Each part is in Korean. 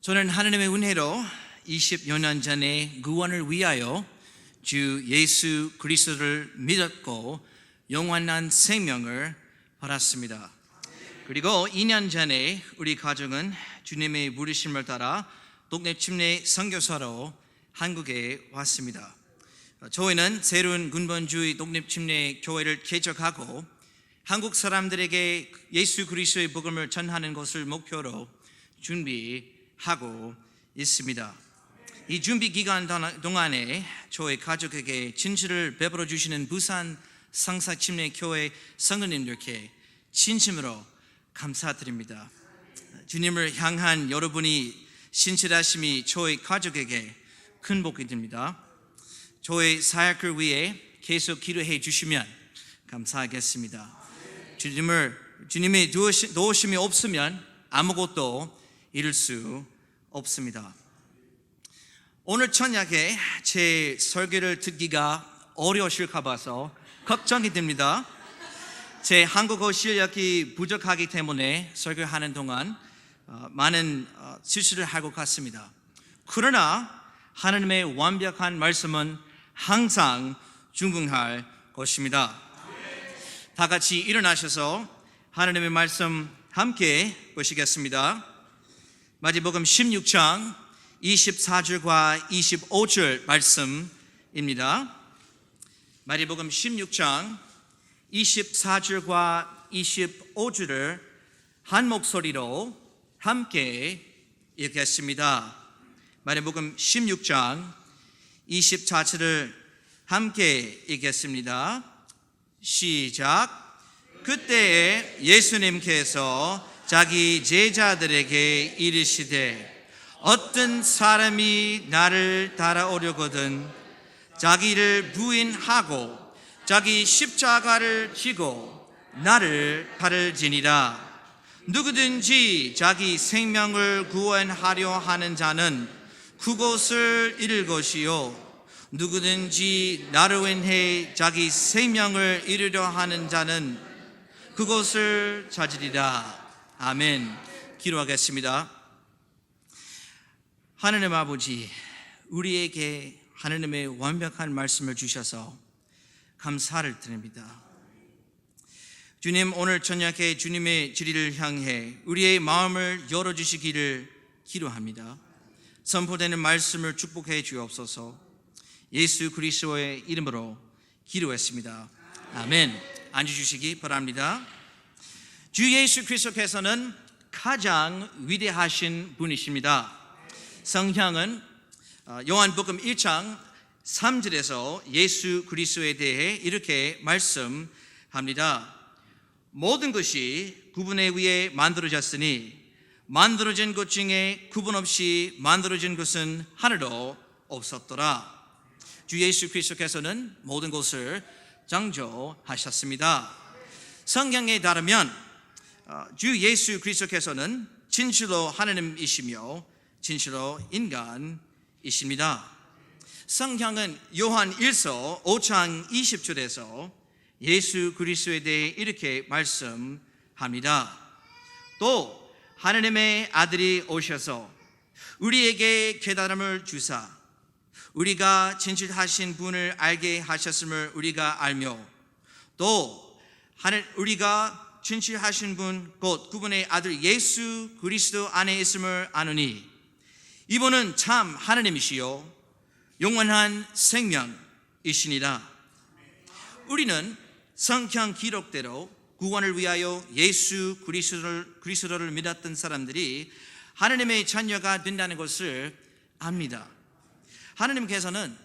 저는 하나님의 은혜로 20여 년 전에 구원을 위하여 주 예수 그리스도를 믿었고 영원한 생명을 받았습니다. 그리고 2년 전에 우리 가족은 주님의 부르심을 따라 동네 침례 선교사로 한국에 왔습니다. 저희는 새로운 근본주의 독립침례 교회를 개척하고 한국 사람들에게 예수 그리스도의 복음을 전하는 것을 목표로 준비하고 있습니다. 이 준비 기간 동안에 저희 가족에게 진실을 베풀어 주시는 부산 상사침례교회 성도님들께 진심으로 감사드립니다. 주님을 향한 여러분이 신실하심이 저희 가족에게 큰 복이 됩니다. 저희 사역을 위해 계속 기도해 주시면 감사하겠습니다. 주님의 도우심이 없으면 아무것도 이룰 수 없습니다. 오늘 저녁에 제 설교를 듣기가 어려우실까 봐서 걱정이 됩니다. 제 한국어 실력이 부족하기 때문에 설교하는 동안 많은 실수를 할 것 같습니다. 그러나 하나님의 완벽한 말씀은 항상 중흥할 것입니다. 다 같이 일어나셔서 하나님의 말씀 함께 보시겠습니다. 마태복음 16장 24절과 25절 말씀입니다. 마태복음 16장 24절과 25절을 한 목소리로 함께 읽겠습니다. 마태복음 16장 24절을 함께 읽겠습니다. 시작. 그때에 예수님께서 자기 제자들에게 이르시되 어떤 사람이 나를 따라오려거든 자기를 부인하고 자기 십자가를 지고 나를 따르지니라. 누구든지 자기 생명을 구원하려 하는 자는 그것을 잃을 것이요 누구든지 나로 인해 자기 생명을 잃으려 하는 자는 그것을 찾으리라. 아멘. 기도하겠습니다. 하나님 아버지, 우리에게 하나님의 완벽한 말씀을 주셔서 감사를 드립니다. 주님, 오늘 저녁에 주님의 진리를 향해 우리의 마음을 열어주시기를 기도합니다. 선포되는 말씀을 축복해 주옵소서. 예수 그리스도의 이름으로 기도했습니다. 아멘. 앉아주시기 바랍니다. 주 예수 그리스도께서는 가장 위대하신 분이십니다. 성경은 요한복음 1장 3절에서 예수 그리스도에 대해 이렇게 말씀합니다. 모든 것이 구분에 의해 만들어졌으니 만들어진 것 중에 구분 없이 만들어진 것은 하나도 없었더라. 주 예수 그리스도께서는 모든 것을 창조하셨습니다. 성경에 따르면 주 예수 그리스도께서는 진실로 하나님이시며 진실로 인간이십니다. 성경은 요한 1서 5장 20절에서 예수 그리스도에 대해 이렇게 말씀합니다. 또 하나님의 아들이 오셔서 우리에게 깨달음을 주사 우리가 진실하신 분을 알게 하셨음을 우리가 알며 또 우리가 진실하신 분 곧 그분의 아들 예수 그리스도 안에 있음을 아노니 이분은 참 하나님이시요 영원한 생명이시니라. 우리는 성경 기록대로 구원을 위하여 예수 그리스도를 믿었던 사람들이 하나님의 자녀가 된다는 것을 압니다. 하나님께서는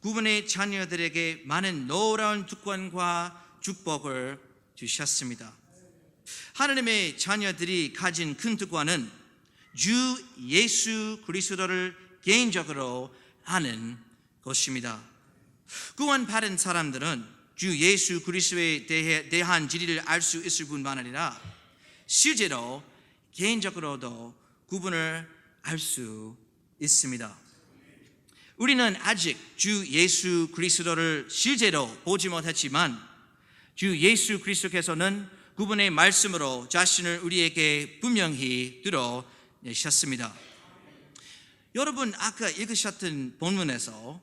그분의 자녀들에게 많은 놀라운 특권과 축복을 주셨습니다. 하나님의 자녀들이 가진 큰 특권은 주 예수 그리스도를 개인적으로 아는 것입니다. 구원받은 사람들은 주 예수 그리스도에 대한 진리를 알 수 있을 뿐만 아니라 실제로 개인적으로도 그분을 알 수 있습니다. 우리는 아직 주 예수 그리스도를 실제로 보지 못했지만 주 예수 그리스도께서는 그분의 말씀으로 자신을 우리에게 분명히 드러내셨습니다. 여러분 아까 읽으셨던 본문에서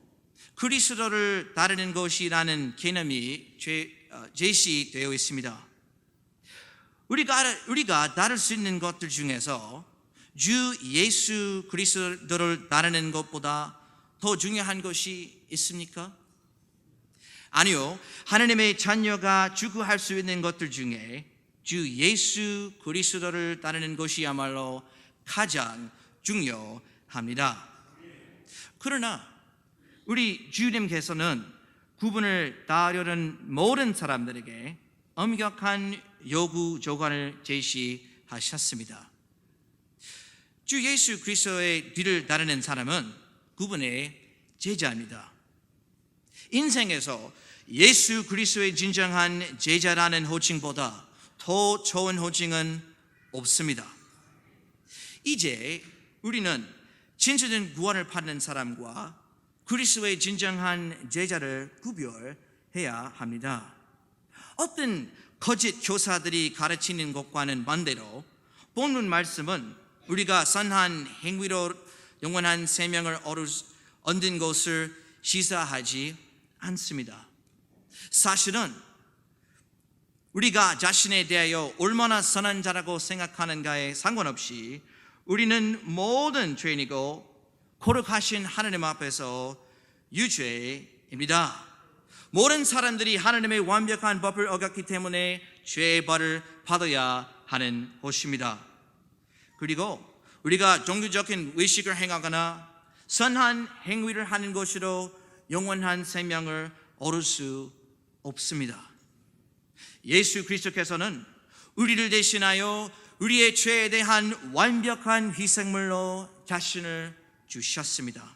그리스도를 따르는 것이라는 개념이 제시되어 있습니다. 우리가 따를 수 있는 것들 중에서 주 예수 그리스도를 따르는 것보다 더 중요한 것이 있습니까? 아니요. 하나님의 자녀가 추구할 수 있는 것들 중에 주 예수 그리스도를 따르는 것이야말로 가장 중요합니다. 그러나 우리 주님께서는 구분을 따르려는 모든 사람들에게 엄격한 요구 조건을 제시하셨습니다. 주 예수 그리스도의 뒤를 따르는 사람은 구분의 제자입니다. 인생에서 예수 그리스도의 진정한 제자라는 호칭보다 더 좋은 호칭은 없습니다. 이제 우리는 진실된 구원을 받는 사람과 그리스도의 진정한 제자를 구별해야 합니다. 어떤 거짓 교사들이 가르치는 것과는 반대로 본문 말씀은 우리가 선한 행위로 영원한 생명을 얻은 것을 시사하지 않습니다. 사실은 우리가 자신에 대하여 얼마나 선한 자라고 생각하는가에 상관없이 우리는 모든 죄인이고 거룩하신 하나님 앞에서 유죄입니다. 모든 사람들이 하나님의 완벽한 법을 어겼기 때문에 죄의 벌을 받아야 하는 것입니다. 그리고 우리가 종교적인 의식을 행하거나 선한 행위를 하는 것으로 영원한 생명을 얻을 수 없습니다. 예수 그리스도께서는 우리를 대신하여 우리의 죄에 대한 완벽한 희생물로 자신을 주셨습니다.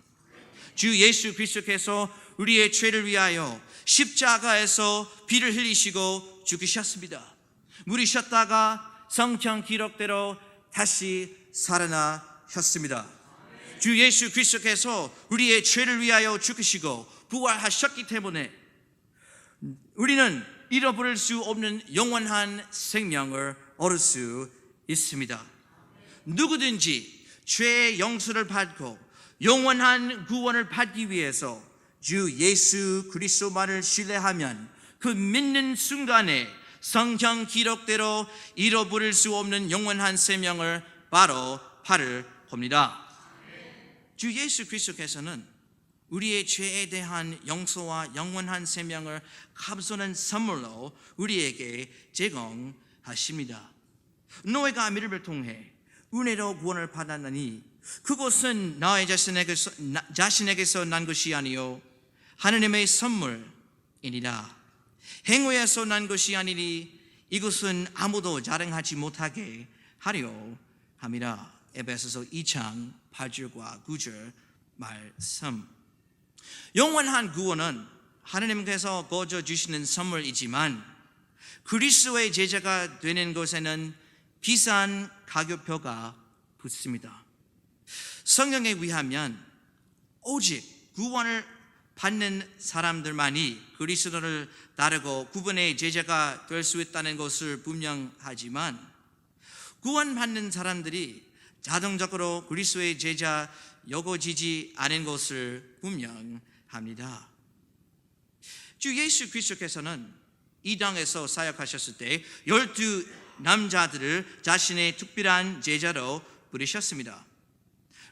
주 예수 그리스도께서 우리의 죄를 위하여 십자가에서 피를 흘리시고 죽으셨습니다. 물으셨다가 성경 기록대로 다시 살아나셨습니다. 주 예수 그리스도께서 우리의 죄를 위하여 죽으시고 부활하셨기 때문에 우리는 잃어버릴 수 없는 영원한 생명을 얻을 수 있습니다. 누구든지 죄의 용서를 받고 영원한 구원을 받기 위해서 주 예수 그리스도만을 신뢰하면 그 믿는 순간에 성경 기록대로 잃어버릴 수 없는 영원한 생명을 바로 받을 겁니다. 주 예수 그리스도께서는 우리의 죄에 대한 용서와 영원한 생명을 값없는 선물로 우리에게 제공하십니다. 노아가 믿음을 통해 은혜로 구원을 받았느니 그것은 나의 자신에게서 난 것이 아니요 하나님의 선물이니라. 행위에서 난 것이 아니니 이것은 아무도 자랑하지 못하게 하려 함이라. 에베소서 2장 8절과 9절 말씀. 영원한 구원은 하나님께서 거저 주시는 선물이지만 그리스도의 제자가 되는 것에는 비싼 가격표가 붙습니다. 성경에 의하면 오직 구원을 받는 사람들만이 그리스도를 따르고 구분의 제자가 될 수 있다는 것을 분명하지만 구원받는 사람들이 자동적으로 그리스도의 제자 여겨지지 않은 것을 분명합니다. 주 예수 그리스도께서는 이 땅에서 사역하셨을 때 12 남자들을 자신의 특별한 제자로 부르셨습니다.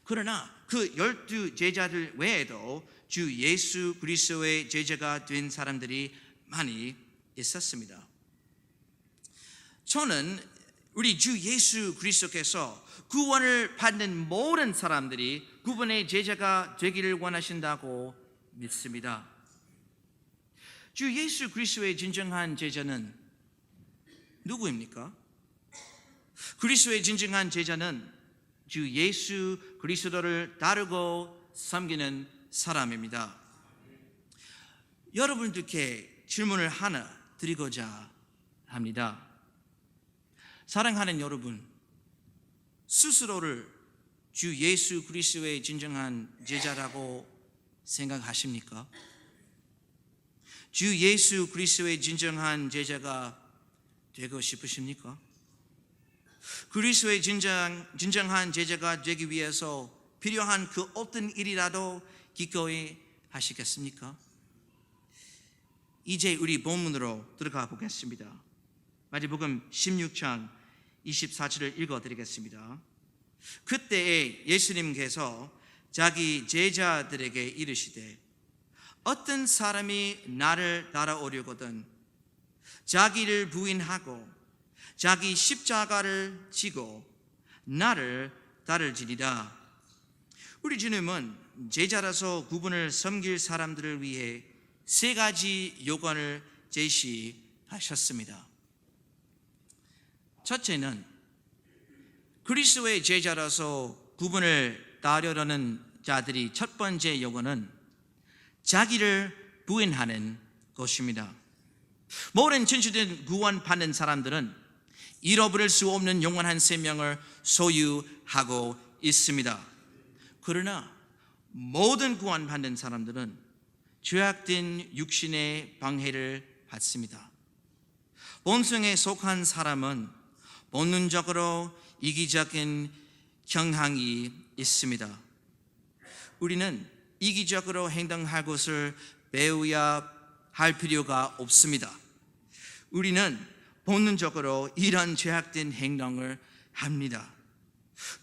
그러나 그 12 제자들 외에도 주 예수 그리스도의 제자가 된 사람들이 많이 있었습니다. 저는 우리 주 예수 그리스도께서 구원을 받는 모든 사람들이 구원의 제자가 되기를 원하신다고 믿습니다. 주 예수 그리스도의 진정한 제자는 누구입니까? 그리스도의 진정한 제자는 주 예수 그리스도를 따르고 섬기는 사람입니다. 여러분들께 질문을 하나 드리고자 합니다. 사랑하는 여러분, 스스로를 주 예수 그리스도의 진정한 제자라고 생각하십니까? 주 예수 그리스도의 진정한 제자가 되고 싶으십니까? 그리스도의 진정한 제자가 되기 위해서 필요한 그 어떤 일이라도 기꺼이 하시겠습니까? 이제 우리 본문으로 들어가 보겠습니다. 마태복음 16장 24절을 읽어드리겠습니다. 그때에 예수님께서 자기 제자들에게 이르시되 어떤 사람이 나를 따라오려거든 자기를 부인하고 자기 십자가를 지고 나를 따를지니라. 우리 주님은 제자라서 그분을 섬길 사람들을 위해 세 가지 요건을 제시하셨습니다. 첫째는 그리스도의 제자라서 그분을 따르려는 자들이 첫 번째 요건은 자기를 부인하는 것입니다. 모든 진실된 구원받는 사람들은 잃어버릴 수 없는 영원한 생명을 소유하고 있습니다. 그러나 모든 구원받는 사람들은 죄악된 육신의 방해를 받습니다. 본성에 속한 사람은 본능적으로 이기적인 경향이 있습니다. 우리는 이기적으로 행동할 것을 배워야 할 필요가 없습니다. 우리는 본능적으로 이런 죄악된 행동을 합니다.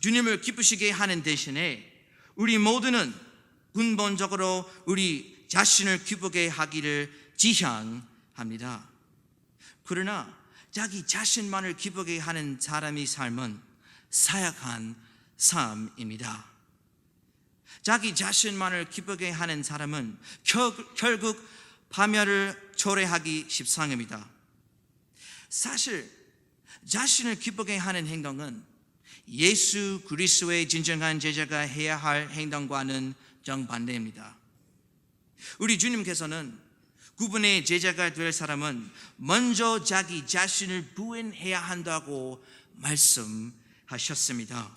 주님을 기쁘시게 하는 대신에 우리 모두는 근본적으로 우리 자신을 기쁘게 하기를 지향합니다. 그러나 자기 자신만을 기쁘게 하는 사람의 삶은 사약한 삶입니다. 자기 자신만을 기쁘게 하는 사람은 결국 파멸을 초래하기 십상입니다. 사실 자신을 기쁘게 하는 행동은 예수 그리스도의 진정한 제자가 해야 할 행동과는 정반대입니다. 우리 주님께서는 그분의 제자가 될 사람은 먼저 자기 자신을 부인해야 한다고 말씀하셨습니다.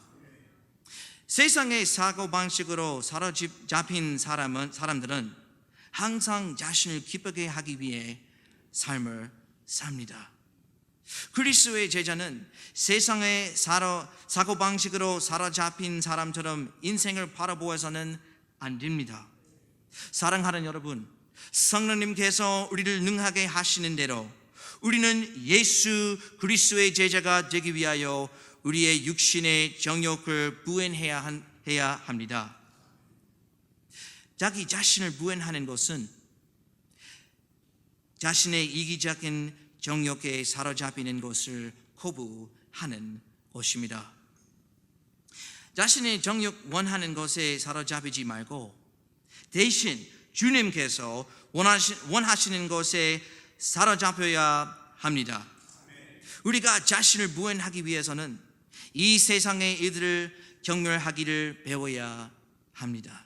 세상의 사고방식으로 사로잡힌 사람들은 항상 자신을 기쁘게 하기 위해 삶을 삽니다. 그리스도의 제자는 세상의 사고방식으로 사로잡힌 사람처럼 인생을 바라보아서는 안 됩니다. 사랑하는 여러분, 성령님께서 우리를 능하게 하시는 대로 우리는 예수 그리스도의 제자가 되기 위하여 우리의 육신의 정욕을 부인해야 합니다. 자기 자신을 부인하는 것은 자신의 이기적인 정욕에 사로잡히는 것을 거부하는 것입니다. 자신의 정욕 원하는 것에 사로잡히지 말고 대신 주님께서 원하시는 것에 사로잡혀야 합니다. 우리가 자신을 부인하기 위해서는 이 세상의 이들을 경멸하기를 배워야 합니다.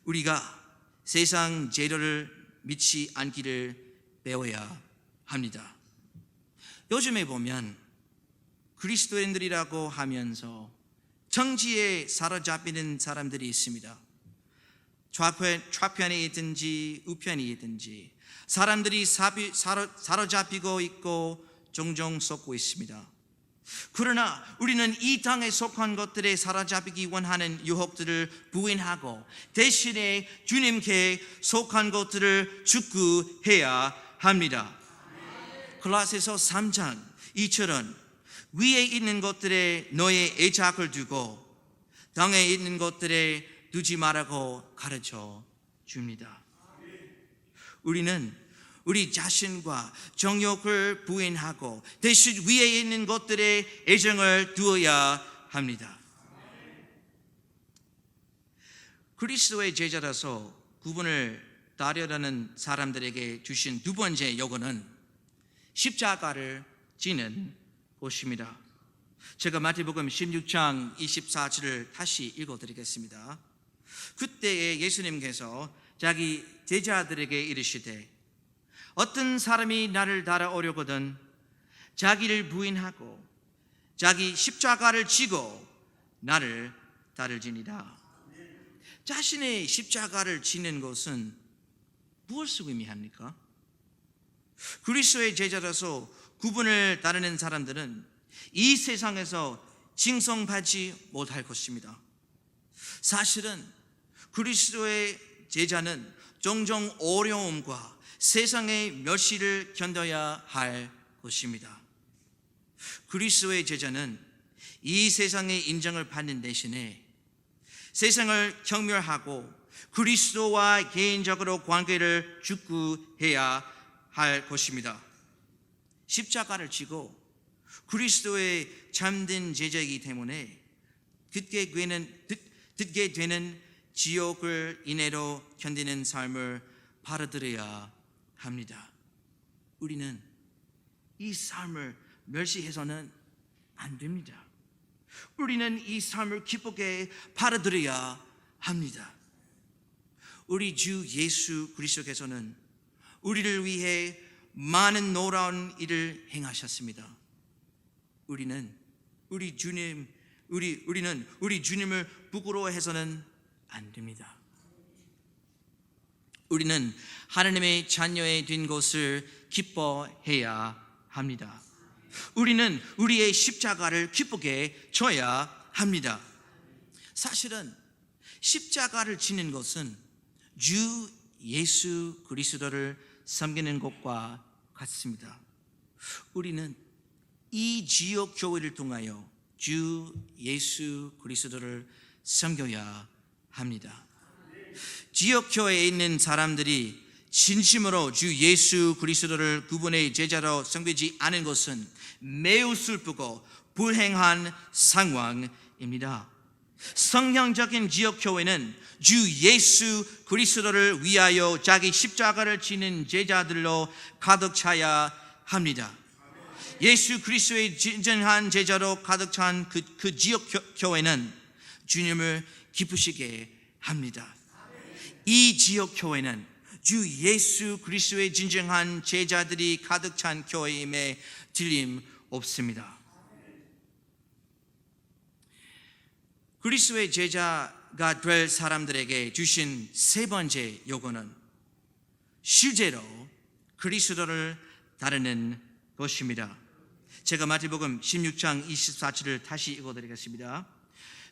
우리가 세상 재료를 믿지 않기를 배워야 합니다. 요즘에 보면 그리스도인들이라고 하면서 정치에 사로잡히는 사람들이 있습니다. 좌편에 있든지 우편에 있든지 사람들이 사로잡히고 있고 종종 쏟고 있습니다. 그러나 우리는 이 땅에 속한 것들에 사로잡히기 원하는 유혹들을 부인하고 대신에 주님께 속한 것들을 축구해야 합니다. 골로새서 3장 2절은 위에 있는 것들에 너의 애착을 두고 땅에 있는 것들에 두지 말라고 가르쳐 줍니다. 우리는 우리 자신과 정욕을 부인하고 대신 위에 있는 것들에 애정을 두어야 합니다. 그리스도의 제자라서 그분을 따르려는 사람들에게 주신 두 번째 요구는 십자가를 지는 것입니다. 제가 마태복음 16장 24절을 다시 읽어드리겠습니다. 그때에 예수님께서 자기 제자들에게 이르시되 어떤 사람이 나를 따라오려거든 자기를 부인하고 자기 십자가를 지고 나를 따를지니라. 자신의 십자가를 지는 것은 무엇을 의미합니까? 그리스도의 제자라서 그분을 따르는 사람들은 이 세상에서 칭송받지 못할 것입니다. 사실은 그리스도의 제자는 종종 어려움과 세상의 멸시를 견뎌야 할 것입니다. 그리스도의 제자는 이 세상의 인정을 받는 대신에 세상을 경멸하고 그리스도와 개인적으로 관계를 축구해야 할 것입니다. 십자가를 지고 그리스도의 참된 제자이기 때문에 듣게 되는 지옥을 인해로 견디는 삶을 받아들여야 합니다. 우리는 이 삶을 멸시해서는 안 됩니다. 우리는 이 삶을 기쁘게 받아들여야 합니다. 우리 주 예수 그리스도께서는 우리를 위해 많은 놀라운 일을 행하셨습니다. 우리는 우리 주님을 부끄러워해서는 안 됩니다. 우리는 하나님의 자녀에 된 것을 기뻐해야 합니다. 우리는 우리의 십자가를 기쁘게 져야 합니다. 사실은 십자가를 지는 것은 주 예수 그리스도를 섬기는 것과 같습니다. 우리는 이 지역 교회를 통하여 주 예수 그리스도를 섬겨야 합니다. 지역 교회에 있는 사람들이 진심으로 주 예수 그리스도를 그분의 제자로 섬기지 않은 것은 매우 슬프고 불행한 상황입니다. 성경적인 지역 교회는 주 예수 그리스도를 위하여 자기 십자가를 지는 제자들로 가득 차야 합니다. 예수 그리스도의 진정한 제자로 가득 찬 그 지역 교회는 주님을 기쁘시게 합니다. 이 지역 교회는 주 예수 그리스도의 진정한 제자들이 가득 찬 교회임에 틀림없습니다. 그리스도의 제자가 될 사람들에게 주신 세 번째 요구는 실제로 그리스도를 따르는 것입니다. 제가 마태복음 16장 24절을 다시 읽어드리겠습니다.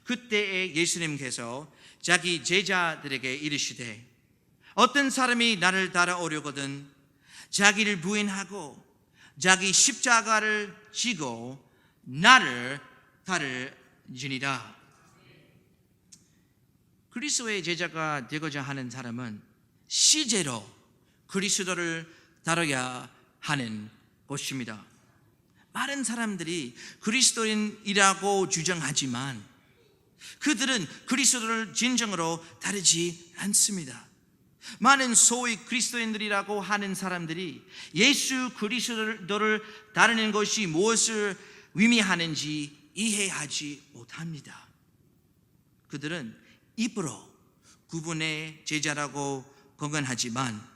그때에 예수님께서 자기 제자들에게 이르시되 어떤 사람이 나를 따라오려거든 자기를 부인하고 자기 십자가를 지고 나를 따르지니라. 그리스도의 제자가 되고자 하는 사람은 실제로 그리스도를 따라야 하는 것입니다. 많은 사람들이 그리스도인이라고 주장하지만 그들은 그리스도를 진정으로 따르지 않습니다. 많은 소위 그리스도인들이라고 하는 사람들이 예수 그리스도를 따르는 것이 무엇을 의미하는지 이해하지 못합니다. 그들은 입으로 그분의 제자라고 공언하지만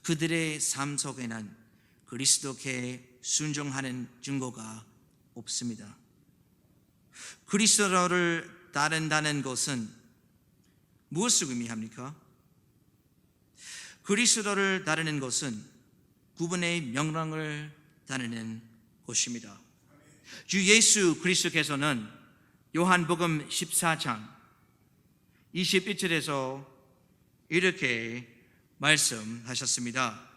그들의 삶 속에는 그리스도께 순종하는 증거가 없습니다. 그리스도를 따른다는 것은 무엇을 의미합니까? 그리스도를 따르는 것은 그분의 명령을 따르는 것입니다. 주 예수 그리스도께서는 요한복음 14장 21절에서 이렇게 말씀하셨습니다.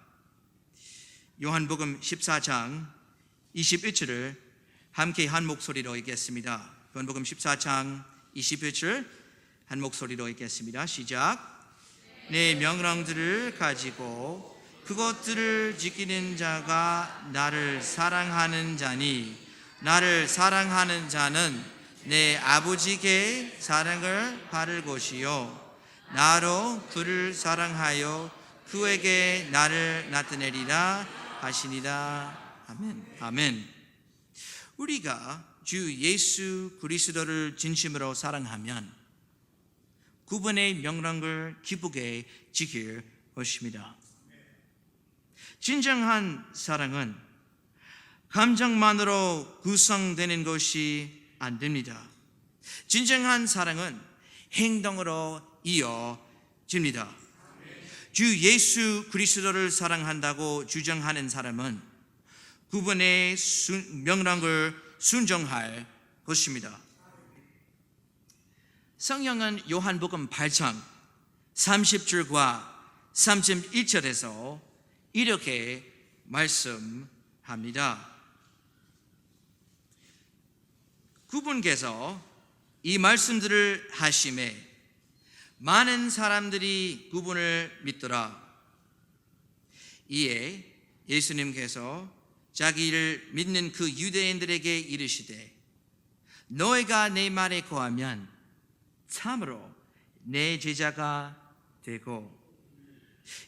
요한복음 14장 21절을 함께 한 목소리로 읽겠습니다. 요한복음 14장 21절 한 목소리로 읽겠습니다. 시작. 내 명령들을 가지고 그것들을 지키는 자가 나를 사랑하는 자니 나를 사랑하는 자는 내 아버지께 사랑을 받을 것이요 나로 그를 사랑하여 그에게 나를 나타내리라 하시니라. 아멘. 아멘. 우리가 주 예수 그리스도를 진심으로 사랑하면 그분의 명령을 기쁘게 지킬 것입니다. 진정한 사랑은 감정만으로 구성되는 것이 안 됩니다. 진정한 사랑은 행동으로 이어집니다. 주 예수 그리스도를 사랑한다고 주장하는 사람은 그분의 명령을 순종할 것입니다. 성경은 요한복음 8장 30절과 31절에서 이렇게 말씀합니다. 그분께서 이 말씀들을 하심에 많은 사람들이 그분을 믿더라. 이에 예수님께서 자기를 믿는 그 유대인들에게 이르시되 너희가 내 말에 거하면 참으로 내 제자가 되고,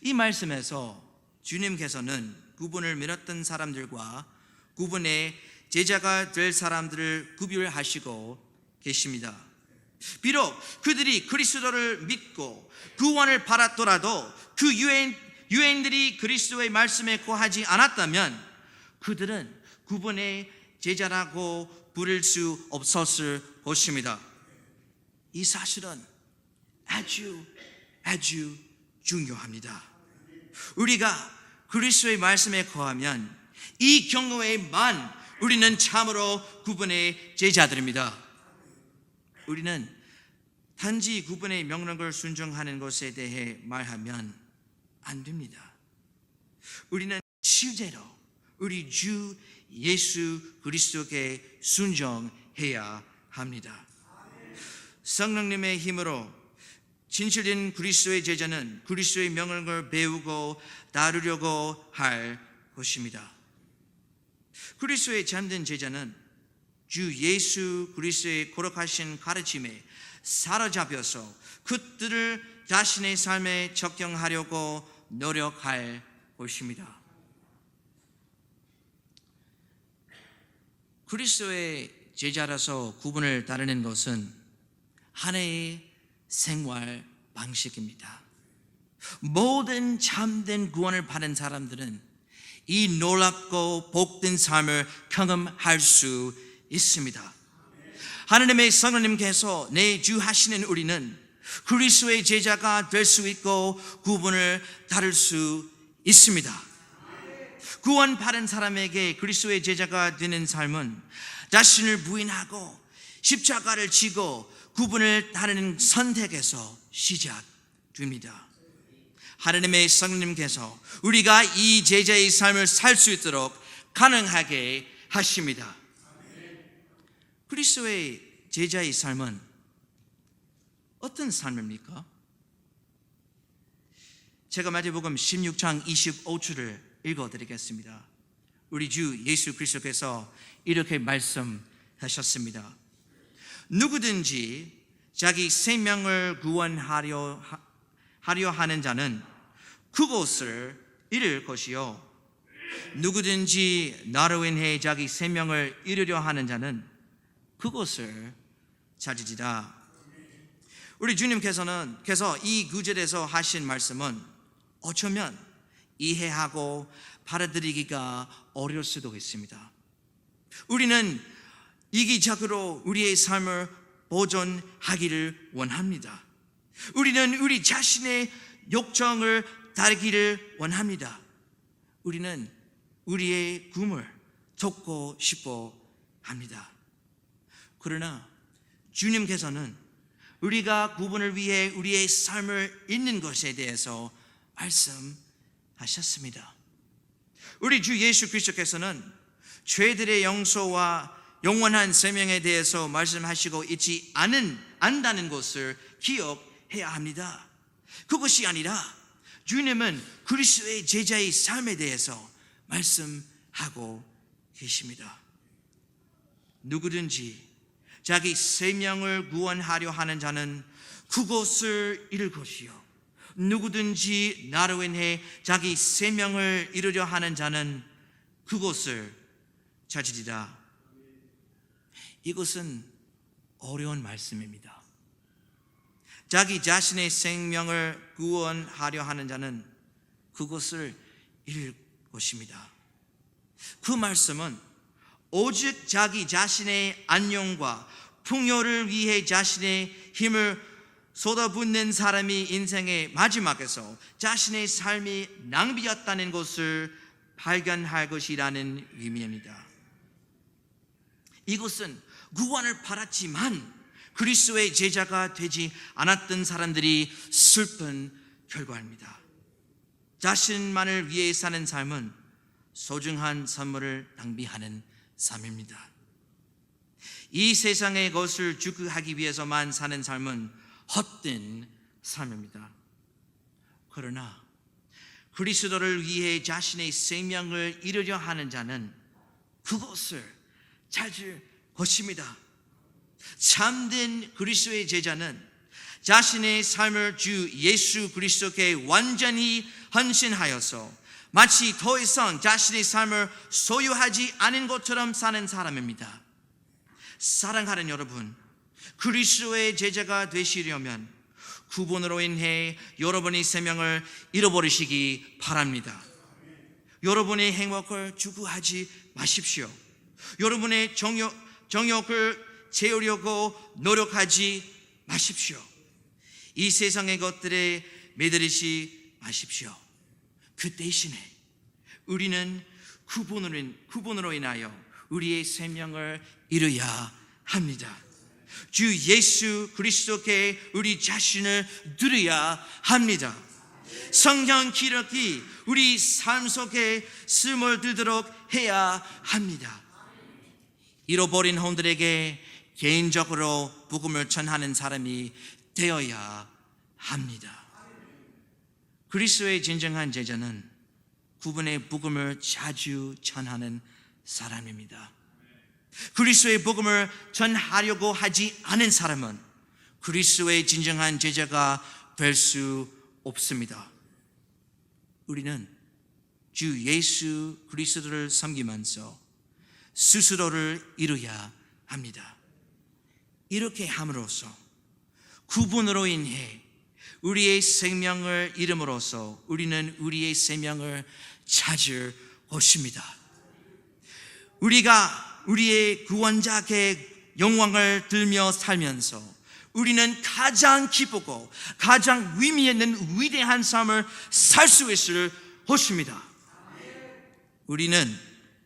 이 말씀에서 주님께서는 그분을 믿었던 사람들과 그분의 제자가 될 사람들을 구별하시고 계십니다. 비록 그들이 그리스도를 믿고 구원을 받았더라도 그 유대인들이 그리스도의 말씀에 거하지 않았다면 그들은 그분의 제자라고 부를 수 없었을 것입니다. 이 사실은 아주 중요합니다. 우리가 그리스도의 말씀에 거하면 이 경우에만 우리는 참으로 그분의 제자들입니다. 우리는 단지 그분의 명령을 순종하는 것에 대해 말하면 안 됩니다. 우리는 실제로 우리 주 예수 그리스도께 순종해야 합니다. 성령님의 힘으로 진실된 그리스도의 제자는 그리스도의 명령을 배우고 따르려고 할 것입니다. 그리스도의 참된 제자는 주 예수 그리스도의 거룩하신 가르침에 사로잡혀서 그들을 자신의 삶에 적용하려고 노력할 것입니다. 그리스도의 제자라서 구분을 따르는 것은 하나의 생활 방식입니다. 모든 참된 구원을 받은 사람들은 이 놀랍고 복된 삶을 경험할 수 있습니다. 하나님의 성령님께서 내주하시는 우리는 그리스도의 제자가 될 수 있고 구분을 따를 수 있습니다. 구원 받은 사람에게 그리스도의 제자가 되는 삶은 자신을 부인하고 십자가를 지고 구분을 따르는 선택에서 시작됩니다. 하나님의 성령님께서 우리가 이 제자의 삶을 살 수 있도록 가능하게 하십니다. 그리스도의 제자의 삶은 어떤 삶입니까? 제가 마태복음 16장 25절을 읽어드리겠습니다. 우리 주 예수 그리스도께서 이렇게 말씀하셨습니다. 누구든지 자기 생명을 구원하려 하는 자는 그것을 잃을 것이요, 누구든지 나로 인해 자기 생명을 잃으려 하는 자는 그것을 찾으리라. 우리 주님께서 이 구절에서 하신 말씀은 어쩌면 이해하고 받아들이기가 어려울 수도 있습니다. 우리는 이기적으로 우리의 삶을 보존하기를 원합니다. 우리는 우리 자신의 욕정을 따르기를 원합니다. 우리는 우리의 꿈을 쫓고 싶어 합니다. 그러나 주님께서는 우리가 구분을 위해 우리의 삶을 잇는 것에 대해서 말씀하셨습니다. 우리 주 예수 그리스도께서는 죄들의 용서와 영원한 생명에 대해서 말씀하시고 있지 않다는 것을 기억해야 합니다. 그것이 아니라 주님은 그리스도의 제자의 삶에 대해서 말씀하고 계십니다. 누구든지 자기 생명을 구원하려 하는 자는 그것을 잃을 것이요, 누구든지 나로 인해 자기 생명을 잃으려 하는 자는 그것을 찾으리라. 이것은 어려운 말씀입니다. 자기 자신의 생명을 구원하려 하는 자는 그것을 잃을 것입니다. 그 말씀은 오직 자기 자신의 안녕과 풍요를 위해 자신의 힘을 쏟아붓는 사람이 인생의 마지막에서 자신의 삶이 낭비였다는 것을 발견할 것이라는 의미입니다. 이것은 구원을 받았지만 그리스도의 제자가 되지 않았던 사람들이 슬픈 결과입니다. 자신만을 위해 사는 삶은 소중한 선물을 낭비하는 삶입니다. 이 세상의 것을 추구하기 위해서만 사는 삶은 헛된 삶입니다. 그러나 그리스도를 위해 자신의 생명을 잃으려 하는 자는 그것을 찾을 것입니다. 참된 그리스도의 제자는 자신의 삶을 주 예수 그리스도께 완전히 헌신하여서 마치 더 이상 자신의 삶을 소유하지 않은 것처럼 사는 사람입니다. 사랑하는 여러분, 그리스도의 제자가 되시려면 구분으로 인해 여러분의 생명을 잃어버리시기 바랍니다. 여러분의 행복을 추구하지 마십시오. 여러분의 정욕을 채우려고 노력하지 마십시오. 이 세상의 것들에 매달리지 마십시오. 그 대신에 우리는 구분으로 인하여 우리의 생명을 잃어야 합니다. 주 예수 그리스도께 우리 자신을 드려야 합니다. 성령 기록이 우리 삶 속에 스며들도록 해야 합니다. 잃어버린 혼들에게 개인적으로 복음을 전하는 사람이 되어야 합니다. 그리스도의 진정한 제자는 구분의 복음을 자주 전하는 사람입니다. 그리스도의 복음을 전하려고 하지 않은 사람은 그리스도의 진정한 제자가 될 수 없습니다. 우리는 주 예수 그리스도를 섬기면서 스스로를 잃어야 합니다. 이렇게 함으로써 구분으로 인해 우리의 생명을 잃음으로써 우리는 우리의 생명을 찾을 것입니다. 우리가 우리의 구원자께 영광을 들며 살면서 우리는 가장 기쁘고 가장 의미 있는 위대한 삶을 살 수 있을 것입니다. 우리는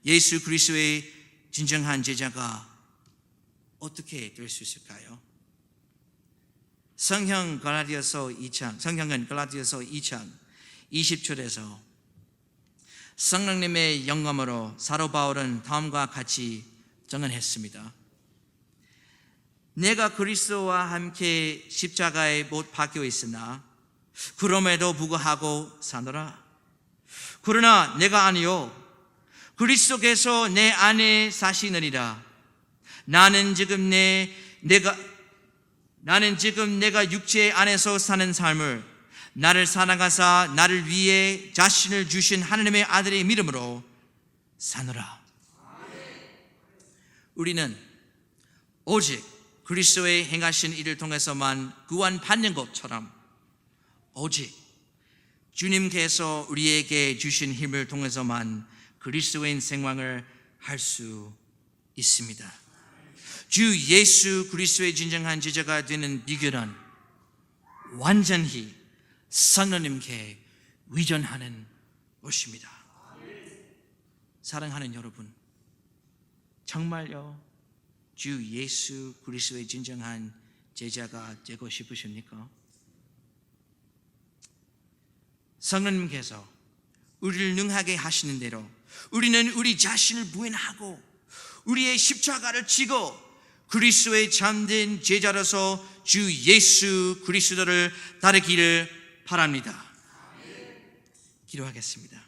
예수 그리스도의 진정한 제자가 어떻게 될 수 있을까요? 성경은 갈라디아서 2장 20절에서 성령님의 영감으로 사도 바울은 다음과 같이 증언했습니다. 내가 그리스도와 함께 십자가에 못 박혀 있으나 그럼에도 불구하고 사노라. 그러나 내가 아니요 그리스도께서 내 안에 사시느니라. 나는 지금 내가 육체 안에서 사는 삶을 나를 사랑하사 나를 위해 자신을 주신 하나님의 아들의 믿음으로 사노라. 우리는 오직 그리스도의 행하신 일을 통해서만 구원받는 것처럼 오직 주님께서 우리에게 주신 힘을 통해서만 그리스도인 생활을 할 수 있습니다. 주 예수 그리스도의 진정한 제자가 되는 비결은 완전히 성령님께 의존하는 것입니다. 사랑하는 여러분, 정말요 주 예수 그리스도의 진정한 제자가 되고 싶으십니까? 성령님께서 우리를 능하게 하시는 대로 우리는 우리 자신을 부인하고 우리의 십자가를 지고 그리스도의 참된 제자로서 주 예수 그리스도를 따르기를 바랍니다. 기도하겠습니다.